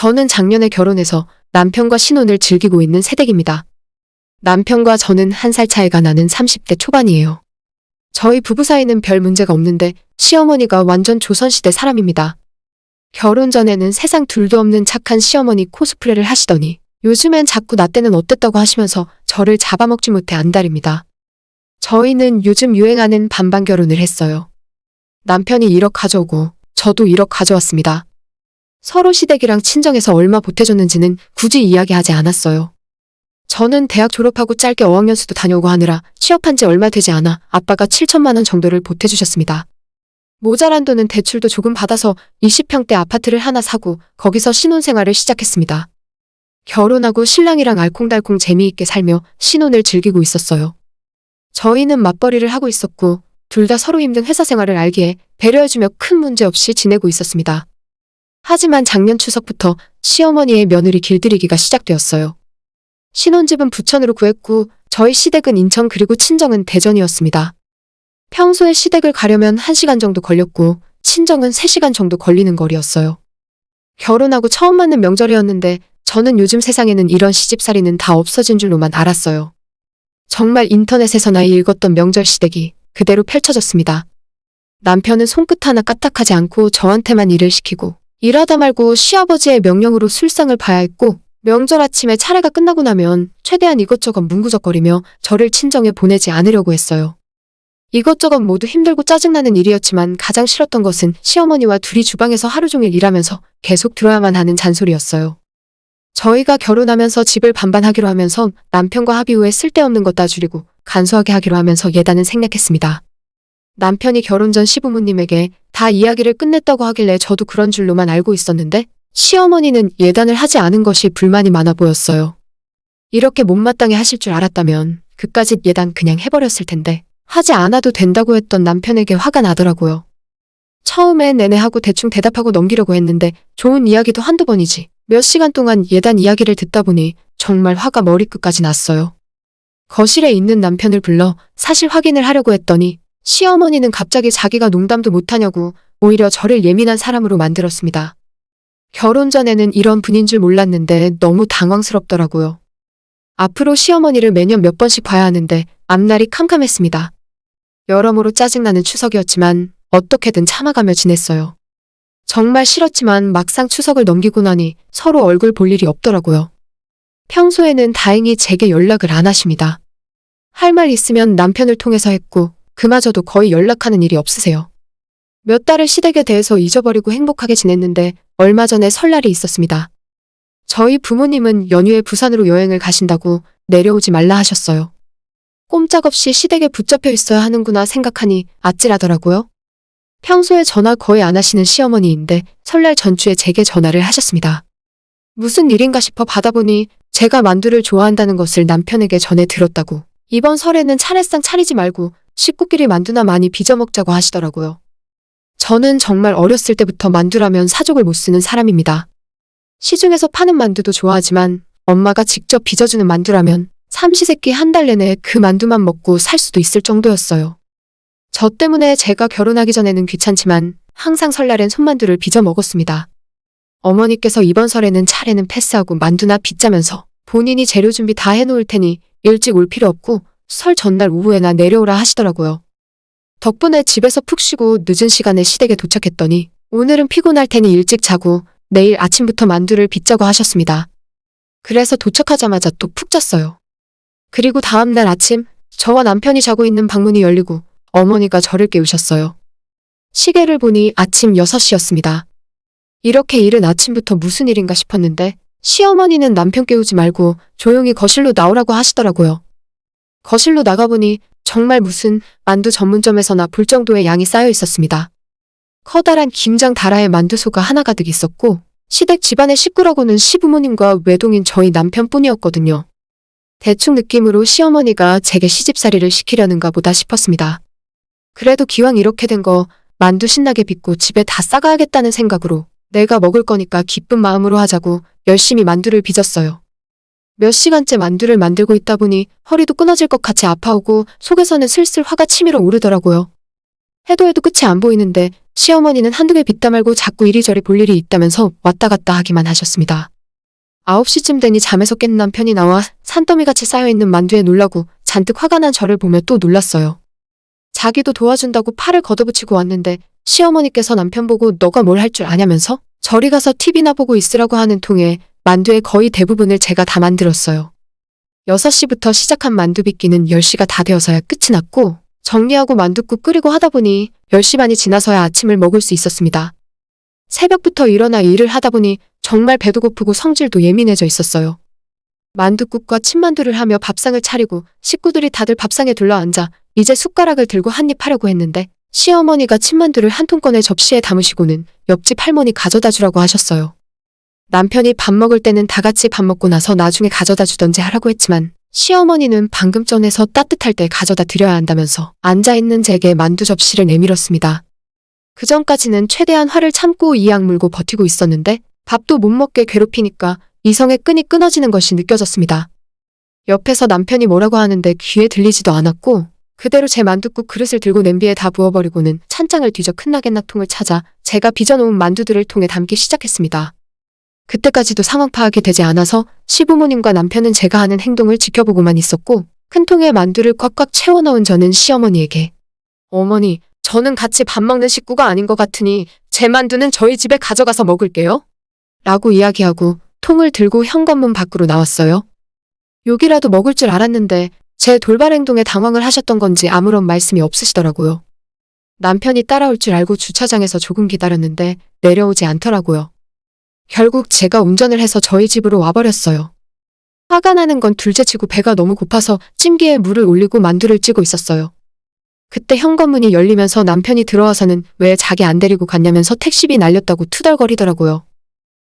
저는 작년에 결혼해서 남편과 신혼을 즐기고 있는 새댁입니다. 남편과 저는 1살 차이가 나는 30대 초반이에요. 저희 부부 사이는 별 문제가 없는데 시어머니가 완전 조선시대 사람입니다. 결혼 전에는 세상 둘도 없는 착한 시어머니 코스프레를 하시더니 요즘엔 자꾸 나 때는 어땠다고 하시면서 저를 잡아먹지 못해 안달입니다. 저희는 요즘 유행하는 반반 결혼을 했어요. 남편이 1억 가져오고 저도 1억 가져왔습니다. 서로 시댁이랑 친정에서 얼마 보태줬는지는 굳이 이야기하지 않았어요. 저는 대학 졸업하고 짧게 어학연수도 다녀오고 하느라 취업한 지 얼마 되지 않아 아빠가 7천만 원 정도를 보태주셨습니다. 모자란 돈은 대출도 조금 받아서 20평대 아파트를 하나 사고 거기서 신혼생활을 시작했습니다. 결혼하고 신랑이랑 알콩달콩 재미있게 살며 신혼을 즐기고 있었어요. 저희는 맞벌이를 하고 있었고 둘 다 서로 힘든 회사 생활을 알기에 배려해주며 큰 문제 없이 지내고 있었습니다. 하지만 작년 추석부터 시어머니의 며느리 길들이기가 시작되었어요. 신혼집은 부천으로 구했고 저희 시댁은 인천 그리고 친정은 대전이었습니다. 평소에 시댁을 가려면 1시간 정도 걸렸고 친정은 3시간 정도 걸리는 거리였어요. 결혼하고 처음 맞는 명절이었는데 저는 요즘 세상에는 이런 시집살이는 다 없어진 줄로만 알았어요. 정말 인터넷에서나 읽었던 명절 시댁이 그대로 펼쳐졌습니다. 남편은 손끝 하나 까딱하지 않고 저한테만 일을 시키고 일하다 말고 시아버지의 명령으로 술상을 봐야 했고 명절 아침에 차례가 끝나고 나면 최대한 이것저것 문구적거리며 저를 친정에 보내지 않으려고 했어요. 이것저것 모두 힘들고 짜증나는 일이었지만 가장 싫었던 것은 시어머니와 둘이 주방에서 하루 종일 일하면서 계속 들어야만 하는 잔소리였어요. 저희가 결혼하면서 집을 반반하기로 하면서 남편과 합의 후에 쓸데없는 것 다 줄이고 간소하게 하기로 하면서 예단은 생략했습니다. 남편이 결혼 전 시부모님에게 다 이야기를 끝냈다고 하길래 저도 그런 줄로만 알고 있었는데 시어머니는 예단을 하지 않은 것이 불만이 많아 보였어요. 이렇게 못마땅해 하실 줄 알았다면 그까짓 예단 그냥 해버렸을 텐데 하지 않아도 된다고 했던 남편에게 화가 나더라고요. 처음엔 내내 하고 대충 대답하고 넘기려고 했는데 좋은 이야기도 한두 번이지 몇 시간 동안 예단 이야기를 듣다 보니 정말 화가 머리끝까지 났어요. 거실에 있는 남편을 불러 사실 확인을 하려고 했더니 시어머니는 갑자기 자기가 농담도 못하냐고 오히려 저를 예민한 사람으로 만들었습니다. 결혼 전에는 이런 분인 줄 몰랐는데 너무 당황스럽더라고요. 앞으로 시어머니를 매년 몇 번씩 봐야 하는데 앞날이 캄캄했습니다. 여러모로 짜증나는 추석이었지만 어떻게든 참아가며 지냈어요. 정말 싫었지만 막상 추석을 넘기고 나니 서로 얼굴 볼 일이 없더라고요. 평소에는 다행히 제게 연락을 안 하십니다. 할 말 있으면 남편을 통해서 했고 그마저도 거의 연락하는 일이 없으세요. 몇 달을 시댁에 대해서 잊어버리고 행복하게 지냈는데 얼마 전에 설날이 있었습니다. 저희 부모님은 연휴에 부산으로 여행을 가신다고 내려오지 말라 하셨어요. 꼼짝없이 시댁에 붙잡혀 있어야 하는구나 생각하니 아찔하더라고요. 평소에 전화 거의 안 하시는 시어머니인데 설날 전주에 제게 전화를 하셨습니다. 무슨 일인가 싶어 받아보니 제가 만두를 좋아한다는 것을 남편에게 전해 들었다고 이번 설에는 차례상 차리지 말고 식구끼리 만두나 많이 빚어 먹자고 하시더라고요. 저는 정말 어렸을 때부터 만두라면 사족을 못 쓰는 사람입니다. 시중에서 파는 만두도 좋아하지만 엄마가 직접 빚어주는 만두라면 삼시세끼 한 달 내내 그 만두만 먹고 살 수도 있을 정도였어요. 저 때문에 제가 결혼하기 전에는 귀찮지만 항상 설날엔 손만두를 빚어 먹었습니다. 어머니께서 이번 설에는 차례는 패스하고 만두나 빚자면서 본인이 재료 준비 다 해놓을 테니 일찍 올 필요 없고 설 전날 오후에나 내려오라 하시더라고요. 덕분에 집에서 푹 쉬고 늦은 시간에 시댁에 도착했더니 오늘은 피곤할 테니 일찍 자고 내일 아침부터 만두를 빚자고 하셨습니다. 그래서 도착하자마자 또 푹 잤어요. 그리고 다음날 아침 저와 남편이 자고 있는 방문이 열리고 어머니가 저를 깨우셨어요. 시계를 보니 아침 6시였습니다. 이렇게 이른 아침부터 무슨 일인가 싶었는데 시어머니는 남편 깨우지 말고 조용히 거실로 나오라고 하시더라고요. 거실로 나가보니 정말 무슨 만두 전문점에서나 볼 정도의 양이 쌓여 있었습니다. 커다란 김장 다라에 만두소가 하나 가득 있었고 시댁 집안의 식구라고는 시부모님과 외동인 저희 남편뿐이었거든요. 대충 느낌으로 시어머니가 제게 시집살이를 시키려는가 보다 싶었습니다. 그래도 기왕 이렇게 된 거 만두 신나게 빚고 집에 다 싸가야겠다는 생각으로 내가 먹을 거니까 기쁜 마음으로 하자고 열심히 만두를 빚었어요. 몇 시간째 만두를 만들고 있다 보니 허리도 끊어질 것 같이 아파오고 속에서는 슬슬 화가 치밀어 오르더라고요. 해도 끝이 안 보이는데 시어머니는 한두 개 빚다 말고 자꾸 이리저리 볼 일이 있다면서 왔다 갔다 하기만 하셨습니다. 9시쯤 되니 잠에서 깬 남편이 나와 산더미같이 쌓여있는 만두에 놀라고 잔뜩 화가 난 저를 보며 또 놀랐어요. 자기도 도와준다고 팔을 걷어붙이고 왔는데 시어머니께서 남편 보고 너가 뭘 할 줄 아냐면서 저리 가서 TV나 보고 있으라고 하는 통에 만두의 거의 대부분을 제가 다 만들었어요. 6시부터 시작한 만두 빚기는 10시가 다 되어서야 끝이 났고 정리하고 만둣국 끓이고 하다 보니 10시 반이 지나서야 아침을 먹을 수 있었습니다. 새벽부터 일어나 일을 하다 보니 정말 배도 고프고 성질도 예민해져 있었어요. 만둣국과 침만두를 하며 밥상을 차리고 식구들이 다들 밥상에 둘러앉아 이제 숟가락을 들고 한 입 하려고 했는데 시어머니가 침만두를 한 통 꺼내 접시에 담으시고는 옆집 할머니 가져다 주라고 하셨어요. 남편이 밥 먹을 때는 다 같이 밥 먹고 나서 나중에 가져다 주던지 하라고 했지만 시어머니는 방금 전에서 따뜻할 때 가져다 드려야 한다면서 앉아있는 제게 만두 접시를 내밀었습니다. 그전까지는 최대한 화를 참고 이 악물고 버티고 있었는데 밥도 못 먹게 괴롭히니까 이성의 끈이 끊어지는 것이 느껴졌습니다. 옆에서 남편이 뭐라고 하는데 귀에 들리지도 않았고 그대로 제 만둣국 그릇을 들고 냄비에 다 부어버리고는 찬장을 뒤져 큰 나갯나통을 찾아 제가 빚어놓은 만두들을 통에 담기 시작했습니다. 그때까지도 상황 파악이 되지 않아서 시부모님과 남편은 제가 하는 행동을 지켜보고만 있었고 큰 통에 만두를 꽉꽉 채워 넣은 저는 시어머니에게 어머니, 저는 같이 밥 먹는 식구가 아닌 것 같으니 제 만두는 저희 집에 가져가서 먹을게요. 라고 이야기하고 통을 들고 현관문 밖으로 나왔어요. 욕이라도 먹을 줄 알았는데 제 돌발 행동에 당황을 하셨던 건지 아무런 말씀이 없으시더라고요. 남편이 따라올 줄 알고 주차장에서 조금 기다렸는데 내려오지 않더라고요. 결국 제가 운전을 해서 저희 집으로 와버렸어요. 화가 나는 건 둘째치고 배가 너무 고파서 찜기에 물을 올리고 만두를 찌고 있었어요. 그때 현관문이 열리면서 남편이 들어와서는 왜 자기 안 데리고 갔냐면서 택시비 날렸다고 투덜거리더라고요.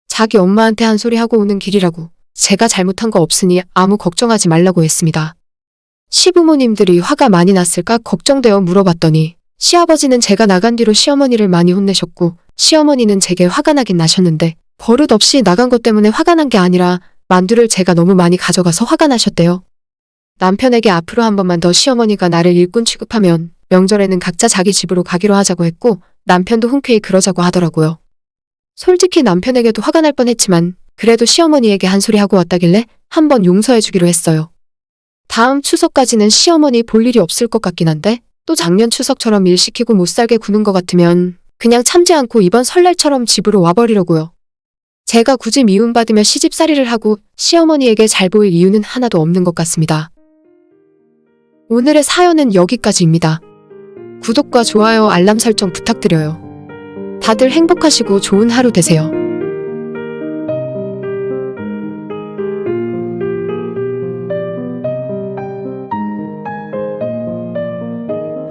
자기 엄마한테 한 소리 하고 오는 길이라고 제가 잘못한 거 없으니 아무 걱정하지 말라고 했습니다. 시부모님들이 화가 많이 났을까 걱정되어 물어봤더니 시아버지는 제가 나간 뒤로 시어머니를 많이 혼내셨고 시어머니는 제게 화가 나긴 나셨는데 버릇없이 나간 것 때문에 화가 난 게 아니라 만두를 제가 너무 많이 가져가서 화가 나셨대요. 남편에게 앞으로 한 번만 더 시어머니가 나를 일꾼 취급하면 명절에는 각자 자기 집으로 가기로 하자고 했고 남편도 흔쾌히 그러자고 하더라고요. 솔직히 남편에게도 화가 날 뻔했지만 그래도 시어머니에게 한 소리 하고 왔다길래 한번 용서해주기로 했어요. 다음 추석까지는 시어머니 볼 일이 없을 것 같긴 한데 또 작년 추석처럼 일 시키고 못 살게 구는 것 같으면 그냥 참지 않고 이번 설날처럼 집으로 와버리려고요. 제가 굳이 미움받으며 시집살이를 하고 시어머니에게 잘 보일 이유는 하나도 없는 것 같습니다. 오늘의 사연은 여기까지입니다. 구독과 좋아요, 알람 설정 부탁드려요. 다들 행복하시고 좋은 하루 되세요.